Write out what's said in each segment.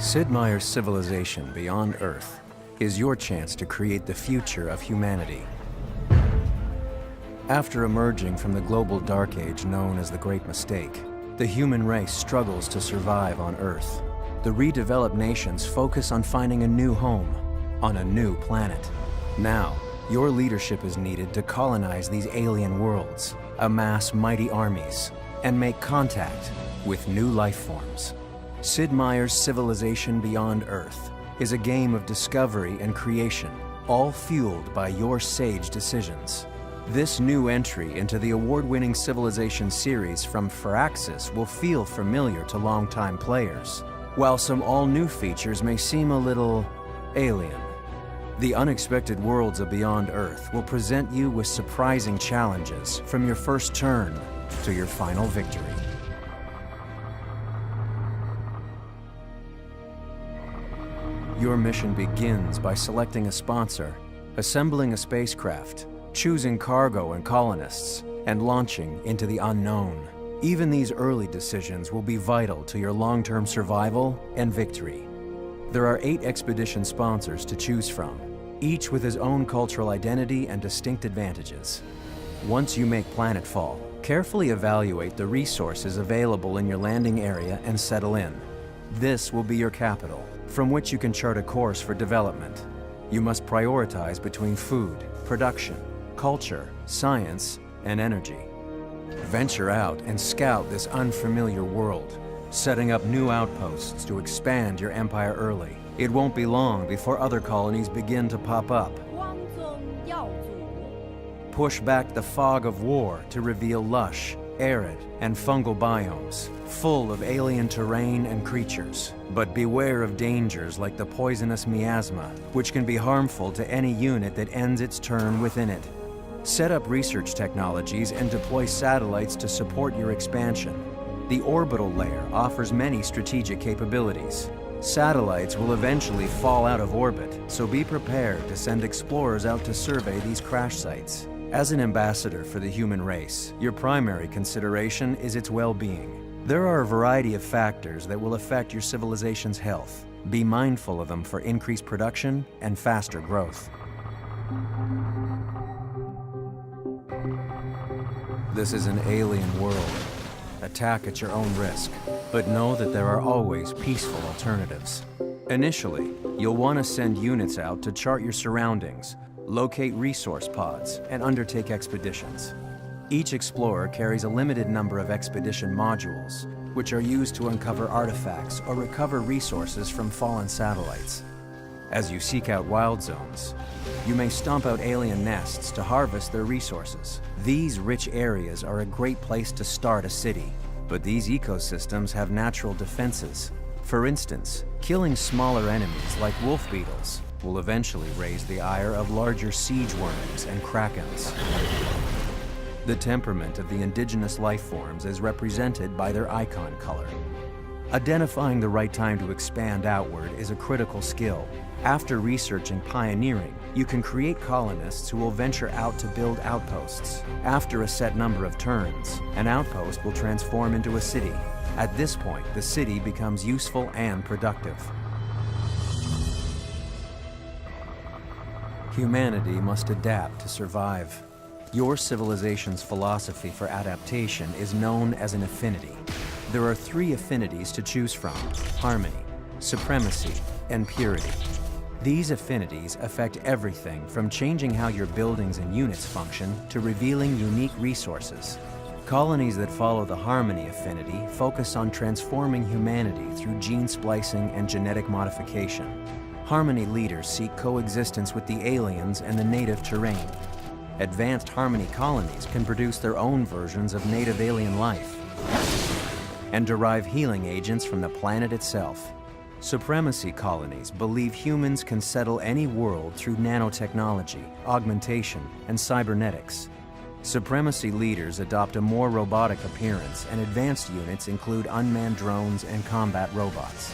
Sid Meier's civilization beyond Earth is your chance to create the future of humanity. After emerging from the global dark age known as the Great Mistake, the human race struggles to survive on Earth. The redeveloped nations focus on finding a new home on a new planet. Now, your leadership is needed to colonize these alien worlds, amass mighty armies, and make contact with new life forms. Sid Meier's Civilization Beyond Earth is a game of discovery and creation, all fueled by your sage decisions. This new entry into the award-winning Civilization series from Firaxis will feel familiar to longtime players, while some all-new features may seem a little alien. The unexpected worlds of Beyond Earth will present you with surprising challenges from your first turn to your final victory. Your mission begins by selecting a sponsor, assembling a spacecraft, choosing cargo and colonists, and launching into the unknown. Even these early decisions will be vital to your long-term survival and victory. There are 8 expedition sponsors to choose from, each with his own cultural identity and distinct advantages. Once you make planetfall, carefully evaluate the resources available in your landing area and settle in. This will be your capital, from which you can chart a course for development. You must prioritize between food, production, culture, science, and energy. Venture out and scout this unfamiliar world, setting up new outposts to expand your empire early. It won't be long before other colonies begin to pop up. Push back the fog of war to reveal lush, arid, and fungal biomes, full of alien terrain and creatures. But beware of dangers like the poisonous miasma, which can be harmful to any unit that ends its turn within it. Set up research technologies and deploy satellites to support your expansion. The orbital layer offers many strategic capabilities. Satellites will eventually fall out of orbit, so be prepared to send explorers out to survey these crash sites. As an ambassador for the human race, your primary consideration is its well-being. There are a variety of factors that will affect your civilization's health. Be mindful of them for increased production and faster growth. This is an alien world. Attack at your own risk, but know that there are always peaceful alternatives. Initially, you'll want to send units out to chart your surroundings, locate resource pods, and undertake expeditions. Each explorer carries a limited number of expedition modules, which are used to uncover artifacts or recover resources from fallen satellites. As you seek out wild zones, you may stomp out alien nests to harvest their resources. These rich areas are a great place to start a city, but these ecosystems have natural defenses. For instance, killing smaller enemies like wolf beetles will eventually raise the ire of larger siege worms and krakens. The temperament of the indigenous life forms is represented by their icon color. Identifying the right time to expand outward is a critical skill. After researching pioneering, you can create colonists who will venture out to build outposts. After a set number of turns, an outpost will transform into a city. At this point, the city becomes useful and productive. Humanity must adapt to survive. Your civilization's philosophy for adaptation is known as an affinity. There are 3 affinities to choose from: harmony, supremacy, and purity. These affinities affect everything from changing how your buildings and units function to revealing unique resources. Colonies that follow the harmony affinity focus on transforming humanity through gene splicing and genetic modification. Harmony leaders seek coexistence with the aliens and the native terrain. Advanced harmony colonies can produce their own versions of native alien life and derive healing agents from the planet itself. Supremacy colonies believe humans can settle any world through nanotechnology, augmentation, and cybernetics. Supremacy leaders adopt a more robotic appearance, and advanced units include unmanned drones and combat robots.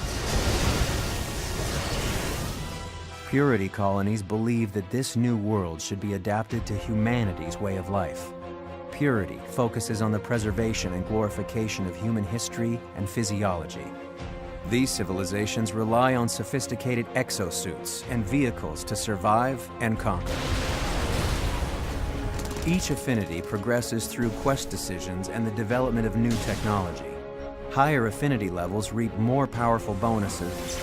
Purity colonies believe that this new world should be adapted to humanity's way of life. Purity focuses on the preservation and glorification of human history and physiology. These civilizations rely on sophisticated exosuits and vehicles to survive and conquer. Each affinity progresses through quest decisions and the development of new technology. Higher affinity levels reap more powerful bonuses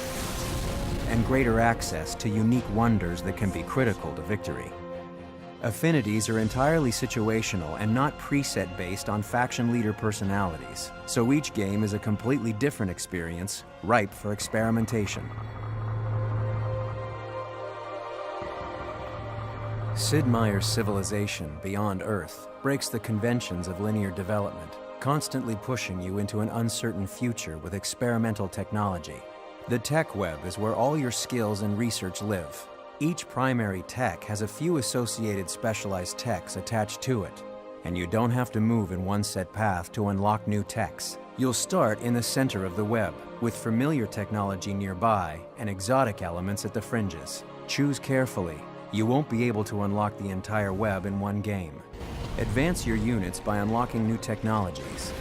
and greater access to unique wonders that can be critical to victory. Affinities are entirely situational and not preset based on faction leader personalities, so each game is a completely different experience, ripe for experimentation. Sid Meier's civilization, Beyond Earth, breaks the conventions of linear development, constantly pushing you into an uncertain future with experimental technology. The tech web is where all your skills and research live. Each primary tech has a few associated specialized techs attached to it, and you don't have to move in one set path to unlock new techs. You'll start in the center of the web, with familiar technology nearby and exotic elements at the fringes. Choose carefully. You won't be able to unlock the entire web in one game. Advance your units by unlocking new technologies,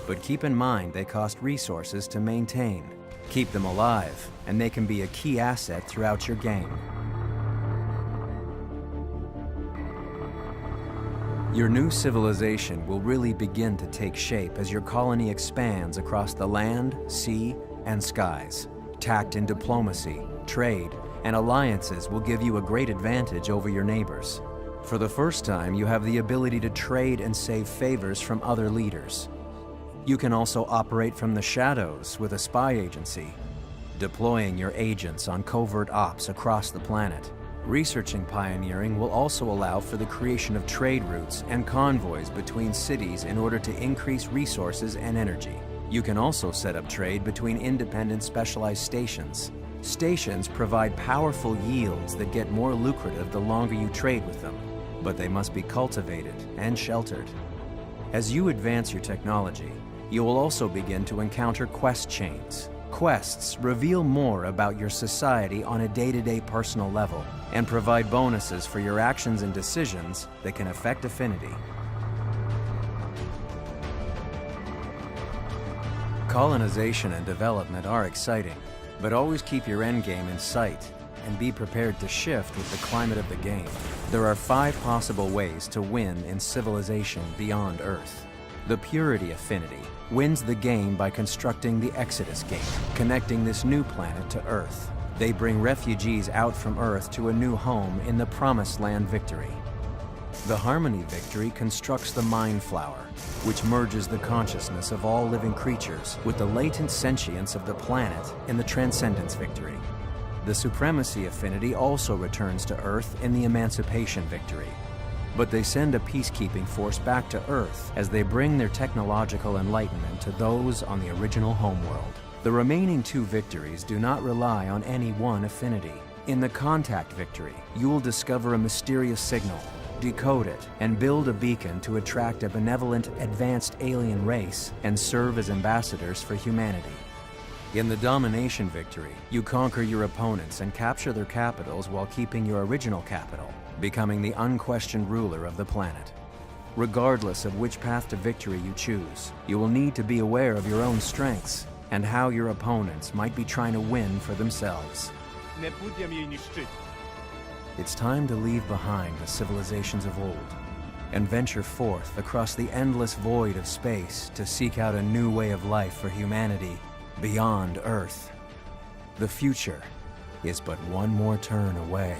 but keep in mind they cost resources to maintain. Keep them alive, and they can be a key asset throughout your game. Your new civilization will really begin to take shape as your colony expands across the land, sea, and skies. Tact in diplomacy, trade, and alliances will give you a great advantage over your neighbors. For the first time, you have the ability to trade and save favors from other leaders. You can also operate from the shadows with a spy agency, deploying your agents on covert ops across the planet. Researching pioneering will also allow for the creation of trade routes and convoys between cities in order to increase resources and energy. You can also set up trade between independent specialized stations. Stations provide powerful yields that get more lucrative the longer you trade with them, but they must be cultivated and sheltered. As you advance your technology, you will also begin to encounter quest chains. Quests reveal more about your society on a day-to-day personal level and provide bonuses for your actions and decisions that can affect affinity. Colonization and development are exciting, but always keep your endgame in sight and be prepared to shift with the climate of the game. There are 5 possible ways to win in Civilization Beyond Earth. The Purity Affinity wins the game by constructing the Exodus Gate, connecting this new planet to Earth. They bring refugees out from Earth to a new home in the Promised Land Victory. The Harmony Victory constructs the Mind Flower, which merges the consciousness of all living creatures with the latent sentience of the planet in the Transcendence Victory. The Supremacy Affinity also returns to Earth in the Emancipation Victory, but they send a peacekeeping force back to Earth as they bring their technological enlightenment to those on the original homeworld. The remaining 2 victories do not rely on any one affinity. In the Contact Victory, you will discover a mysterious signal, decode it, and build a beacon to attract a benevolent, advanced alien race and serve as ambassadors for humanity. In the Domination Victory, you conquer your opponents and capture their capitals while keeping your original capital, becoming the unquestioned ruler of the planet. Regardless of which path to victory you choose, you will need to be aware of your own strengths and how your opponents might be trying to win for themselves. It's time to leave behind the civilizations of old and venture forth across the endless void of space to seek out a new way of life for humanity beyond Earth. The future is but one more turn away.